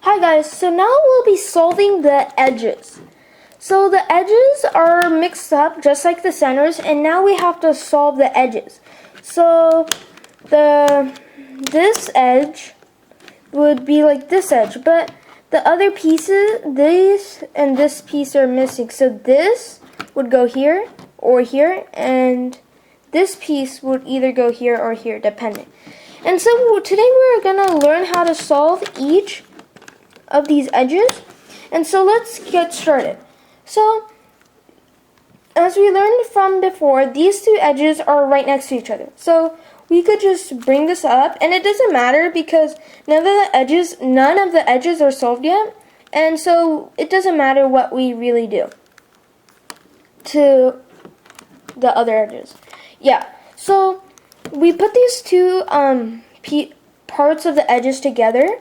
Hi guys, so now we'll be solving the edges. So the edges are mixed up just like the centers, and now we have to solve the edges. So this edge would be like this edge, but the other pieces, these and this piece are missing. So this would go here or here, and this piece would either go here or here, depending. And so today we're gonna learn how to solve each of these edges. And so let's get started. So as we learned from before, these two edges are right next to each other. So we could just bring this up, and it doesn't matter because none of the edges are solved yet, and so it doesn't matter what we really do to the other edges. Yeah, so we put these two parts of the edges together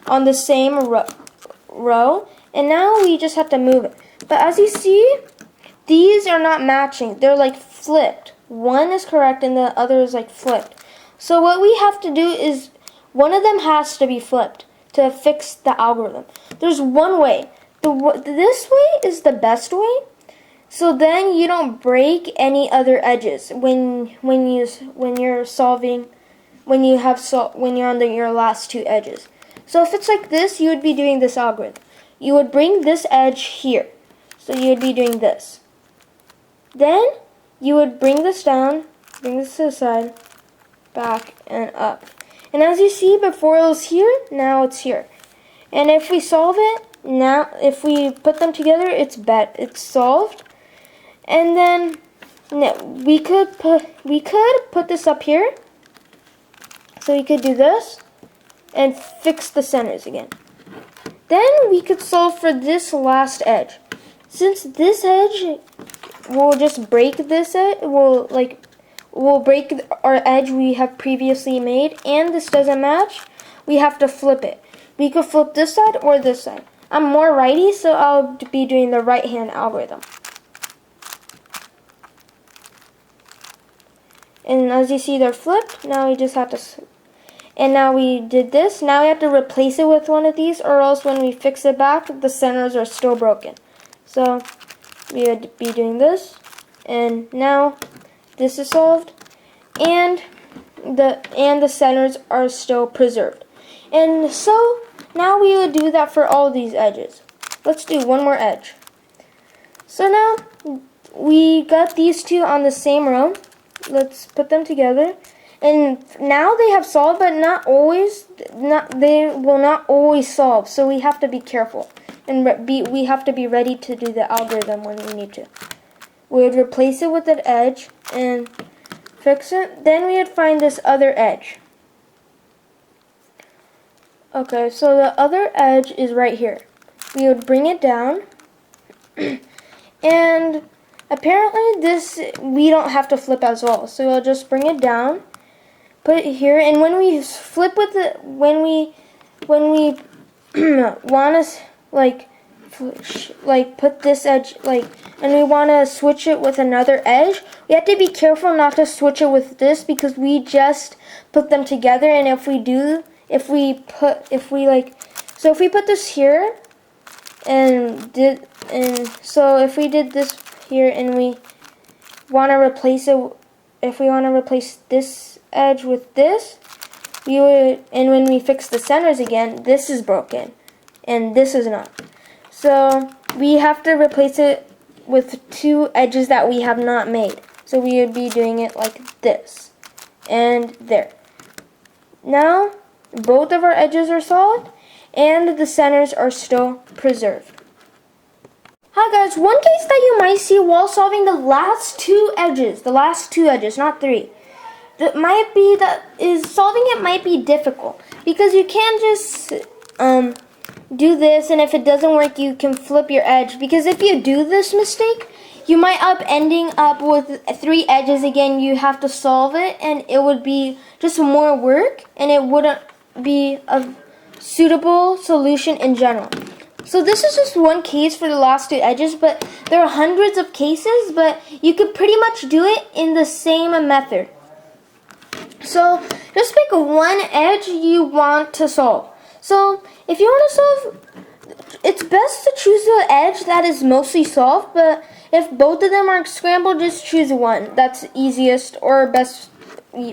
on the same row, and now we just have to move it. But as you see, these are not matching. They're like flipped. One is correct and the other is like flipped. So what we have to do is one of them has to be flipped to fix the algorithm. There's one way. This way is the best way. So then you don't break any other edges when you're on your last two edges. So if it's like this, you would be doing this algorithm. You would bring this edge here. So you would be doing this. Then you would bring this down, bring this to the side, back and up. And as you see, before it was here, now it's here. And if we solve it, now if we put them together, it's solved. And then we could put this up here. So we could do this and fix the centers again. Then we could solve for this last edge. Since this edge will just break this edge, will break our edge we have previously made, and this doesn't match, we have to flip it. We could flip this side or this side. I'm more righty, so I'll be doing the right hand algorithm. And as you see, they're flipped. Now we just have to, and now we did this. Now we have to replace it with one of these, or else when we fix it back, the centers are still broken. So we would be doing this, and now this is solved, and the centers are still preserved. And so now we would do that for all these edges. Let's do one more edge. So now we got these two on the same row. Let's put them together. And now they have solved, but they will not always solve. So we have to be careful, and we have to be ready to do the algorithm when we need to. We would replace it with an edge and fix it. Then we would find this other edge. Okay, so the other edge is right here. We would bring it down, and apparently this we don't have to flip as well. So we'll just bring it down, put it here, and when we flip with it, when we want to put this edge and we want to switch it with another edge, we have to be careful not to switch it with this because we just put them together. And if we put this here so if we did this here and we want to replace it, if we want to replace this edge with this, we would, and when we fix the centers again, this is broken and this is not. So we have to replace it with two edges that we have not made. So we would be doing it like this and there. Now both of our edges are solved and the centers are still preserved. Hi guys, one case that you might see while solving the last two edges, not three, solving it might be difficult because you can't just do this, and if it doesn't work, you can flip your edge. Because if you do this mistake, you might ending up with three edges again. You have to solve it, and it would be just more work, and it wouldn't be a suitable solution in general. So this is just one case for the last two edges, but there are hundreds of cases, but you could pretty much do it in the same method. So just pick one edge you want to solve. So if you want to solve, it's best to choose the edge that is mostly solved, but if both of them are scrambled, just choose one that's easiest or best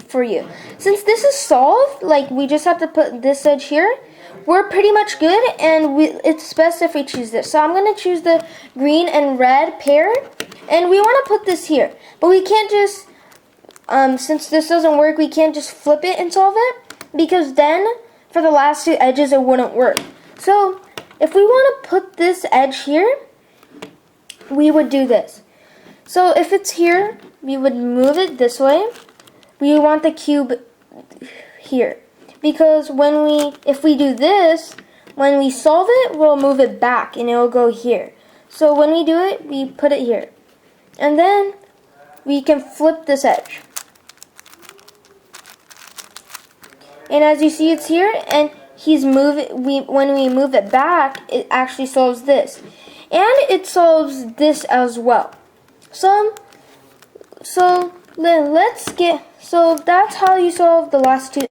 for you. Since this is solved, like we just have to put this edge here, we're pretty much good, and it's best if we choose this. So I'm going to choose the green and red pair, and we want to put this here. But we can't just, since this doesn't work, we can't just flip it and solve it, because then for the last two edges it wouldn't work. So if we want to put this edge here, we would do this. So if it's here, we would move it this way. We want the cube here, because if we do this, when we solve it, we'll move it back and it will go here. So when we do it, we put it here, and then we can flip this edge. And as you see, it's here, and when we move it back, it actually solves this, and it solves this as well. So that's how you solve the last two